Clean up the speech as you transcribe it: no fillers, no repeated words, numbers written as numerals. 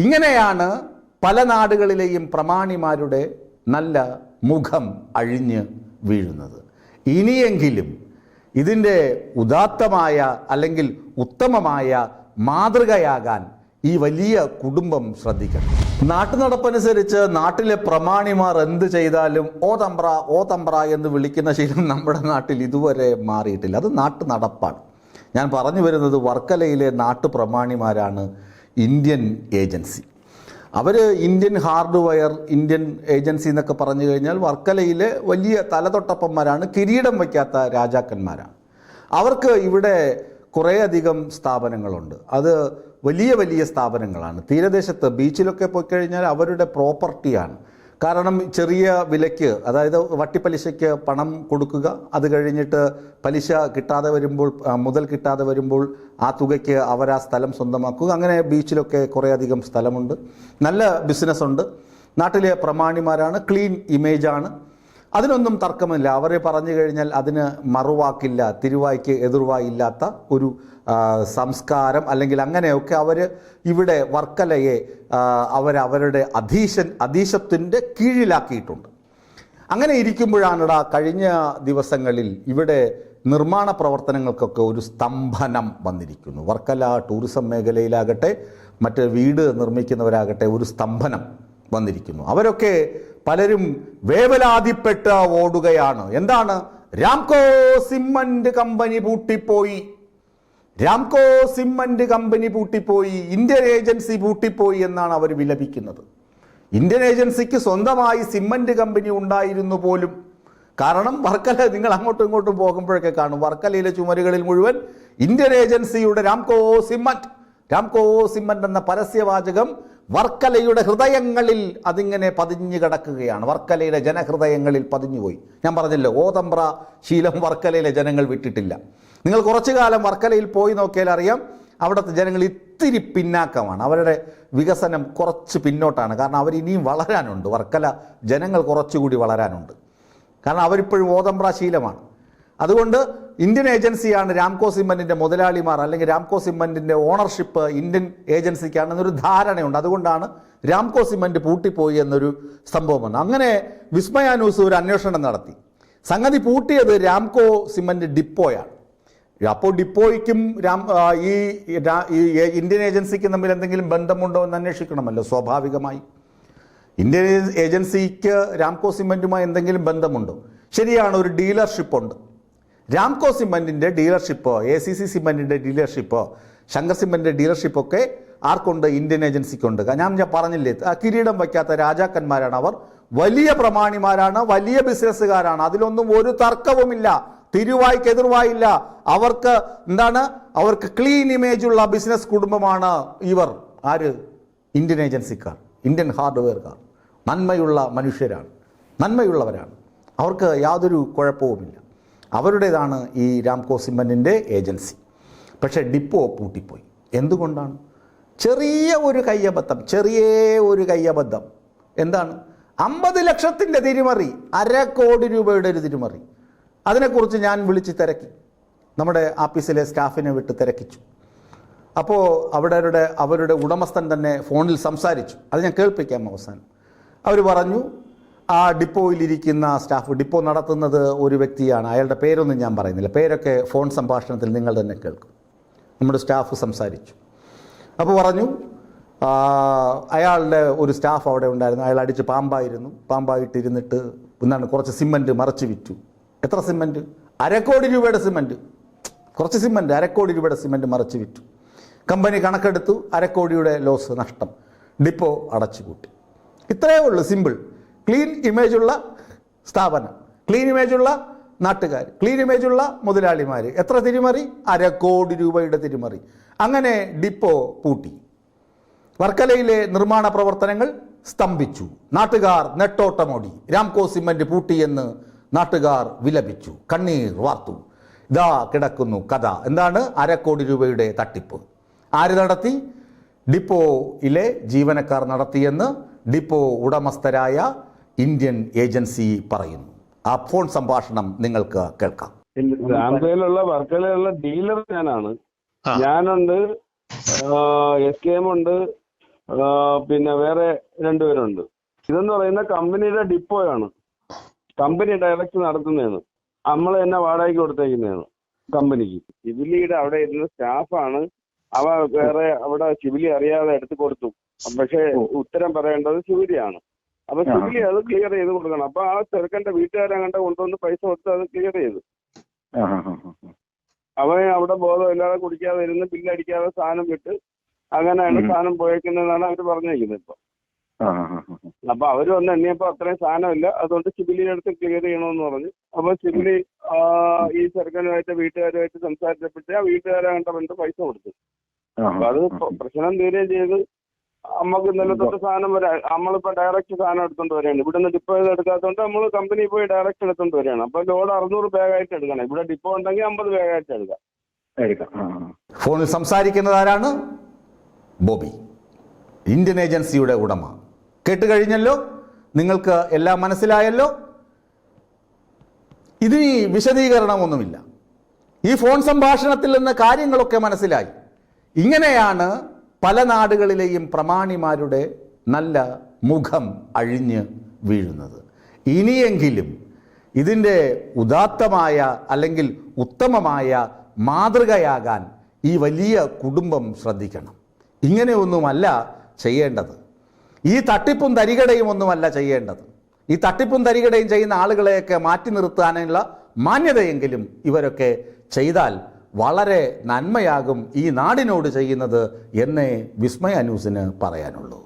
ഇങ്ങനെയാണ് പല നാടുകളിലെയും പ്രമാണിമാരുടെ നല്ല മുഖം അഴിഞ്ഞ് വീഴുന്നത്. ഇനിയെങ്കിലും ഇതിൻ്റെ ഉദാത്തമായ അല്ലെങ്കിൽ ഉത്തമമായ മാതൃകയാകാൻ ഈ വലിയ കുടുംബം ശ്രദ്ധിക്കണം. നാട്ടുനടപ്പനുസരിച്ച് നാട്ടിലെ പ്രമാണിമാർ എന്ത് ചെയ്താലും ഓ തമ്പ്ര എന്ന് വിളിക്കുന്ന ശീലം നമ്മുടെ നാട്ടിൽ ഇതുവരെ മാറിയിട്ടില്ല. അത് നാട്ടു നടപ്പാണ്. ഞാൻ പറഞ്ഞു വരുന്നത് വർക്കലയിലെ നാട്ടുപ്രമാണിമാരാണ് ഇന്ത്യൻ ഏജൻസി. അവർ ഇന്ത്യൻ ഹാർഡ്വെയർ, ഇന്ത്യൻ ഏജൻസി എന്നൊക്കെ പറഞ്ഞു കഴിഞ്ഞാൽ വർക്കലയിലെ വലിയ തലതൊട്ടപ്പന്മാരാണ്, കിരീടം വയ്ക്കാത്ത രാജാക്കന്മാരാണ്. അവർക്ക് ഇവിടെ കുറേയധികം സ്ഥാപനങ്ങളുണ്ട്. അത് വലിയ വലിയ സ്ഥാപനങ്ങളാണ്. തീരദേശത്ത് ബീച്ചിലൊക്കെ പോയി കഴിഞ്ഞാൽ അവരുടെ പ്രോപ്പർട്ടിയാണ്. കാരണം ചെറിയ വിലയ്ക്ക്, അതായത് വട്ടിപ്പലിശയ്ക്ക് പണം കൊടുക്കുക, അത് കഴിഞ്ഞിട്ട് പലിശ കിട്ടാതെ വരുമ്പോൾ, മുതൽ കിട്ടാതെ വരുമ്പോൾ ആ തുകയ്ക്ക് അവർ ആ സ്ഥലം സ്വന്തമാക്കുക. അങ്ങനെ ബീച്ചിലൊക്കെ കുറേയധികം സ്ഥലമുണ്ട്, നല്ല ബിസിനസ്സുണ്ട്. നാട്ടിലെ പ്രമാണിമാരാണ്, ക്ലീൻ ഇമേജാണ്, അതിനൊന്നും തർക്കമില്ല. അവരെ പറഞ്ഞു കഴിഞ്ഞാൽ അതിന് മറുവാക്കില്ല, തിരുവായ്ക്ക് എതിർവായില്ലാത്ത ഒരു സംസ്കാരം, അല്ലെങ്കിൽ അങ്ങനെയൊക്കെ അവർ ഇവിടെ വർക്കലയെ അവരുടെ അധീശത്തിൻ്റെ കീഴിലാക്കിയിട്ടുണ്ട്. അങ്ങനെ ഇരിക്കുമ്പോഴാണ് കഴിഞ്ഞ ദിവസങ്ങളിൽ ഇവിടെ നിർമ്മാണ പ്രവർത്തനങ്ങൾക്കൊക്കെ ഒരു സ്തംഭനം വന്നിരിക്കുന്നു. വർക്കല ടൂറിസം മേഖലയിലാകട്ടെ, മറ്റ് വീട് നിർമ്മിക്കുന്നവരാകട്ടെ, ഒരു സ്തംഭനം വന്നിരിക്കുന്നു. അവരൊക്കെ പലരും വേവലാതിപ്പെട്ട് ഓടുകയാണ്. എന്താണ്? രാംകോ സിമന്റ് കമ്പനി പൂട്ടിപ്പോയി, രാംകോ സിമന്റ് കമ്പനി പൂട്ടിപ്പോയി, ഇന്ത്യൻ ഏജൻസി പൂട്ടിപ്പോയി എന്നാണ് അവർ വിലപിക്കുന്നത്. ഇന്ത്യൻ ഏജൻസിക്ക് സ്വന്തമായി സിമന്റ് കമ്പനി ഉണ്ടായിരുന്നു പോലും. കാരണം വർക്കല, നിങ്ങൾ അങ്ങോട്ടും ഇങ്ങോട്ടും പോകുമ്പോഴൊക്കെ കാണും, വർക്കലയിലെ ചുമരുകളിൽ മുഴുവൻ ഇന്ത്യൻ ഏജൻസിയുടെ രാംകോ സിമന്റ് എന്ന പരസ്യവാചകം വർക്കലയുടെ ഹൃദയങ്ങളിൽ അതിങ്ങനെ പതിഞ്ഞു കിടക്കുകയാണ്. വർക്കലയിലെ ജനഹൃദയങ്ങളിൽ പതിഞ്ഞുപോയി. ഞാൻ പറഞ്ഞല്ലോ, ഓതമ്പ്ര ശീലം വർക്കലയിലെ ജനങ്ങൾ വിട്ടിട്ടില്ല. നിങ്ങൾ കുറച്ചു കാലം വർക്കലയിൽ പോയി നോക്കിയാൽ അറിയാം, അവിടുത്തെ ജനങ്ങൾ ഇത്തിരി പിന്നാക്കമാണ്. അവരുടെ വികസനം കുറച്ച് പിന്നോട്ടാണ്. കാരണം അവരിനിയും വളരാനുണ്ട്. വർക്കല ജനങ്ങൾ കുറച്ചുകൂടി വളരാനുണ്ട്. കാരണം അവരിപ്പോഴും ഓതമ്പ്ര ശീലമാണ്. അതുകൊണ്ട് ഇന്ത്യൻ ഏജൻസിയാണ് രാംകോ സിമന്റിന്റെ മുതലാളിമാർ, അല്ലെങ്കിൽ രാംകോ സിമന്റിന്റെ ഓണർഷിപ്പ് ഇന്ത്യൻ ഏജൻസിക്കാണെന്നൊരു ധാരണയുണ്ട്. അതുകൊണ്ടാണ് രാംകോ സിമന്റ് പൂട്ടിപ്പോയി എന്നൊരു സംഭവം വന്നു. അങ്ങനെ വിസ്മയ ന്യൂസ് ഒരു അന്വേഷണം നടത്തി. സംഗതി പൂട്ടിയത് രാംകോ സിമന്റ് ഡിപ്പോയാണ്. അപ്പോൾ ഡിപ്പോയ്ക്കും ഈ ഇന്ത്യൻ ഏജൻസിക്കും തമ്മിൽ എന്തെങ്കിലും ബന്ധമുണ്ടോ എന്ന് അന്വേഷിക്കണമല്ലോ സ്വാഭാവികമായി. ഇന്ത്യൻ ഏജൻസിക്ക് രാംകോ സിമന്റുമായി എന്തെങ്കിലും ബന്ധമുണ്ടോ? ശരിയാണ്, ഒരു ഡീലർഷിപ്പ് ഉണ്ട്. രാംകോ സിമന്റിന്റെ ഡീലർഷിപ്പ്, ACC സിമന്റിന്റെ ഡീലർഷിപ്പ്, ശങ്കർ സിമന്റിന്റെ ഡീലർഷിപ്പൊക്കെ ആർക്കുണ്ട്? ഇന്ത്യൻ ഏജൻസിക്കുണ്ട്. ഞാൻ പറഞ്ഞില്ലേ, കിരീടം വയ്ക്കാത്ത രാജാക്കന്മാരാണ് അവർ. വലിയ പ്രമാണിമാരാണ്, വലിയ ബിസിനസ്സുകാരാണ്. അതിലൊന്നും ഒരു തർക്കവുമില്ല. തിരുവായ്ക്ക് എതിർവായില്ല. അവർക്ക് എന്താണ്? അവർക്ക് ക്ലീൻ ഇമേജുള്ള ബിസിനസ് കുടുംബമാണ് ഇവർ. ആര്? ഇന്ത്യൻ ഏജൻസിക്കാർ, ഇന്ത്യൻ ഹാർഡ്വെയർക്കാർ. നന്മയുള്ള മനുഷ്യരാണ്, നന്മയുള്ളവരാണ്. അവർക്ക് യാതൊരു കുഴപ്പവുമില്ല. അവരുടേതാണ് ഈ രാംകോ സിമന്റിൻ്റെ ഏജൻസി. പക്ഷേ ഡിപ്പോ പൂട്ടിപ്പോയി. എന്തുകൊണ്ടാണ്? ചെറിയ ഒരു കയ്യബദ്ധം. എന്താണ്? 50 ലക്ഷത്തിൻ്റെ തിരിമറി, 1/2 കോടി രൂപയുടെ ഒരു തിരിമറി. അതിനെക്കുറിച്ച് ഞാൻ വിളിച്ച് തിരക്കി. നമ്മുടെ ആഫീസിലെ സ്റ്റാഫിനെ വിട്ട് തിരക്കിച്ചു. അപ്പോൾ അവരുടെ ഉടമസ്ഥൻ തന്നെ ഫോണിൽ സംസാരിച്ചു. അത് ഞാൻ കേൾപ്പിക്കാം അവസാനം. അവർ പറഞ്ഞു, ആ ഡിപ്പോയിലിരിക്കുന്ന സ്റ്റാഫ്, ഡിപ്പോ നടത്തുന്നത് ഒരു വ്യക്തിയാണ്, അയാളുടെ പേരൊന്നും ഞാൻ പറയുന്നില്ല, പേരൊക്കെ ഫോൺ സംഭാഷണത്തിൽ നിങ്ങൾ തന്നെ കേൾക്കും. നമ്മുടെ സ്റ്റാഫ് സംസാരിച്ചു. അപ്പോൾ പറഞ്ഞു, അയാളുടെ ഒരു സ്റ്റാഫ് അവിടെ ഉണ്ടായിരുന്നു, അയാൾ അടിച്ച് പാമ്പായിട്ടിരുന്നിട്ട് കുറച്ച് സിമൻറ്റ് മറച്ച് വിറ്റു. എത്ര സിമൻറ്റ്? 1/2 കോടി രൂപയുടെ സിമൻറ്റ്. കുറച്ച് സിമൻറ്റ് 1/2 കോടി രൂപയുടെ സിമൻറ്റ് മറച്ച് വിറ്റു. കമ്പനി കണക്കെടുത്തു, 1/2 കോടിയുടെ ലോസ്, നഷ്ടം. ഡിപ്പോ അടച്ചുപൂട്ടി. ഇത്രയേ ഉള്ളൂ, സിമ്പിൾ. ക്ലീൻ ഇമേജുള്ള സ്ഥാപനം, ക്ലീൻ ഇമേജുള്ള നാട്ടുകാർ, ക്ലീൻ ഇമേജുള്ള മുതലാളിമാർ. എത്ര തിരിമറി? 1/2 കോടി രൂപയുടെ തിരിമറി. അങ്ങനെ ഡിപ്പോ പൂട്ടി. വർക്കലയിലെ നിർമ്മാണ പ്രവർത്തനങ്ങൾ സ്തംഭിച്ചു. നാട്ടുകാർ നെട്ടോട്ടമോടി. രാംകോ സിമന്റ് പൂട്ടിയെന്ന് നാട്ടുകാർ വിലപിച്ചു, കണ്ണീർ വാർത്തു. ഇതാ കിടക്കുന്നു കഥ. എന്താണ്? 1/2 കോടി രൂപയുടെ തട്ടിപ്പ്. ആര് നടത്തി? ഡിപ്പോയിലെ ജീവനക്കാർ നടത്തിയെന്ന് ഡിപ്പോ ഉടമസ്ഥരായ ഇന്ത്യൻ ഏജൻസി പറയുന്നു. ആ ഫോൺ സംഭാഷണം നിങ്ങൾക്ക് കേൾക്കാം. രാംകോയിലുള്ള വർക്കലയിലുള്ള ഡീലർ ഞാനാണ്. ഞാനുണ്ട്, SKM ഉണ്ട്, പിന്നെ വേറെ രണ്ടുപേരുണ്ട്. ഇതെന്ന് പറയുന്ന കമ്പനിയുടെ ഡിപ്പോയാണ്. കമ്പനി ഡയറക്റ്റ് നടത്തുന്നതാണ്. നമ്മൾ തന്നെ വാടകയ്ക്ക് കൊടുത്തേക്കുന്നതാണ് കമ്പനിക്ക്. ശിബിലിയുടെ അവിടെ ഇരുന്ന സ്റ്റാഫാണ്. അവ വേറെ അവിടെ ശിബിലി അറിയാതെ എടുത്തു കൊടുത്തു. പക്ഷെ ഉത്തരം പറയേണ്ടത് ശിബിലിയാണ്. അപ്പൊ ശിബിലി അത് ക്ലിയർ ചെയ്ത് കൊടുക്കണം. അപ്പൊ ആ ചെറുക്കന്റെ വീട്ടുകാരെ കണ്ട കൊണ്ടുവന്ന് പൈസ കൊടുത്ത് അത് ക്ലിയർ ചെയ്തു. അവൻ അവിടെ ബോധമില്ലാതെ കുടിക്കാതെ ഇരുന്ന് ബില്ലടിക്കാതെ സാധനം വിട്ട് അങ്ങനെയാണ് സാധനം പോയേക്കുന്നതെന്നാണ് അവർ പറഞ്ഞേക്കുന്നത് ഇപ്പൊ. അപ്പൊ അവര് വന്ന് എണ്ണിയപ്പോ അത്രയും സാധനമില്ല, അതുകൊണ്ട് സിബിലിയുടെ അടുത്ത് ക്ലിയർ ചെയ്യണമെന്ന് പറഞ്ഞു. അപ്പൊ സിബിലി ഈ ചെറുക്കനുമായിട്ട് വീട്ടുകാരുമായിട്ട് സംസാരിച്ചപ്പോഴത്തെ ആ വീട്ടുകാരെ കണ്ട ബന്ധം പൈസ കൊടുത്തു. അപ്പൊ അത് പ്രശ്നം തീരുകയും ചെയ്ത് നമുക്ക് ഇന്നലെ തൊട്ട് സാധനം വരാം. നമ്മളിപ്പോ ഡയറക്റ്റ് സാധനം എടുത്തോണ്ട് വരികയാണ്. ഇവിടെ നിന്ന് ഡിപ്പോ ചെയ്ത് എടുക്കാത്തതുകൊണ്ട് നമ്മൾ കമ്പനി പോയി ഡയറക്റ്റ് എടുത്തോണ്ട് വരികയാണ്. അപ്പൊ ലോഡ് 600 ബാഗായിട്ട് എടുക്കണം. ഇവിടെ ഡിപ്പോ ഉണ്ടെങ്കിൽ 50 ബാഗായിട്ട് എടുക്കാം. ഫോണിൽ സംസാരിക്കുന്നത് ആരാണ്? ബോബി, ഇന്ത്യൻ ഏജൻസിയുടെ ഉടമ. കേട്ടുകഴിഞ്ഞല്ലോ, നിങ്ങൾക്ക് എല്ലാം മനസ്സിലായല്ലോ. ഇതിന് വിശദീകരണമൊന്നുമില്ല. ഈ ഫോൺ സംഭാഷണത്തിൽ നിന്ന് കാര്യങ്ങളൊക്കെ മനസ്സിലായി. ഇങ്ങനെയാണ് പല നാടുകളിലെയും പ്രമാണിമാരുടെ നല്ല മുഖം അഴിഞ്ഞ് വീഴുന്നത്. ഇനിയെങ്കിലും ഇതിൻ്റെ ഉദാത്തമായ അല്ലെങ്കിൽ ഉത്തമമായ മാതൃകയാകാൻ ഈ വലിയ കുടുംബം ശ്രദ്ധിക്കണം. ഇങ്ങനെയൊന്നുമല്ല ചെയ്യേണ്ടത്. ഈ തട്ടിപ്പും തരികടയും ഒന്നുമല്ല ചെയ്യേണ്ടത്. ഈ തട്ടിപ്പും തരികടയും ചെയ്യുന്ന ആളുകളെയൊക്കെ മാറ്റി നിർത്താനുള്ള മാന്യതയെങ്കിലും ഇവരൊക്കെ ചെയ്താൽ വളരെ നന്മയാകും ഈ നാടിനോട് ചെയ്യുന്നത് എന്നേ വിസ്മയ ന്യൂസിന് പറയാനുള്ളൂ.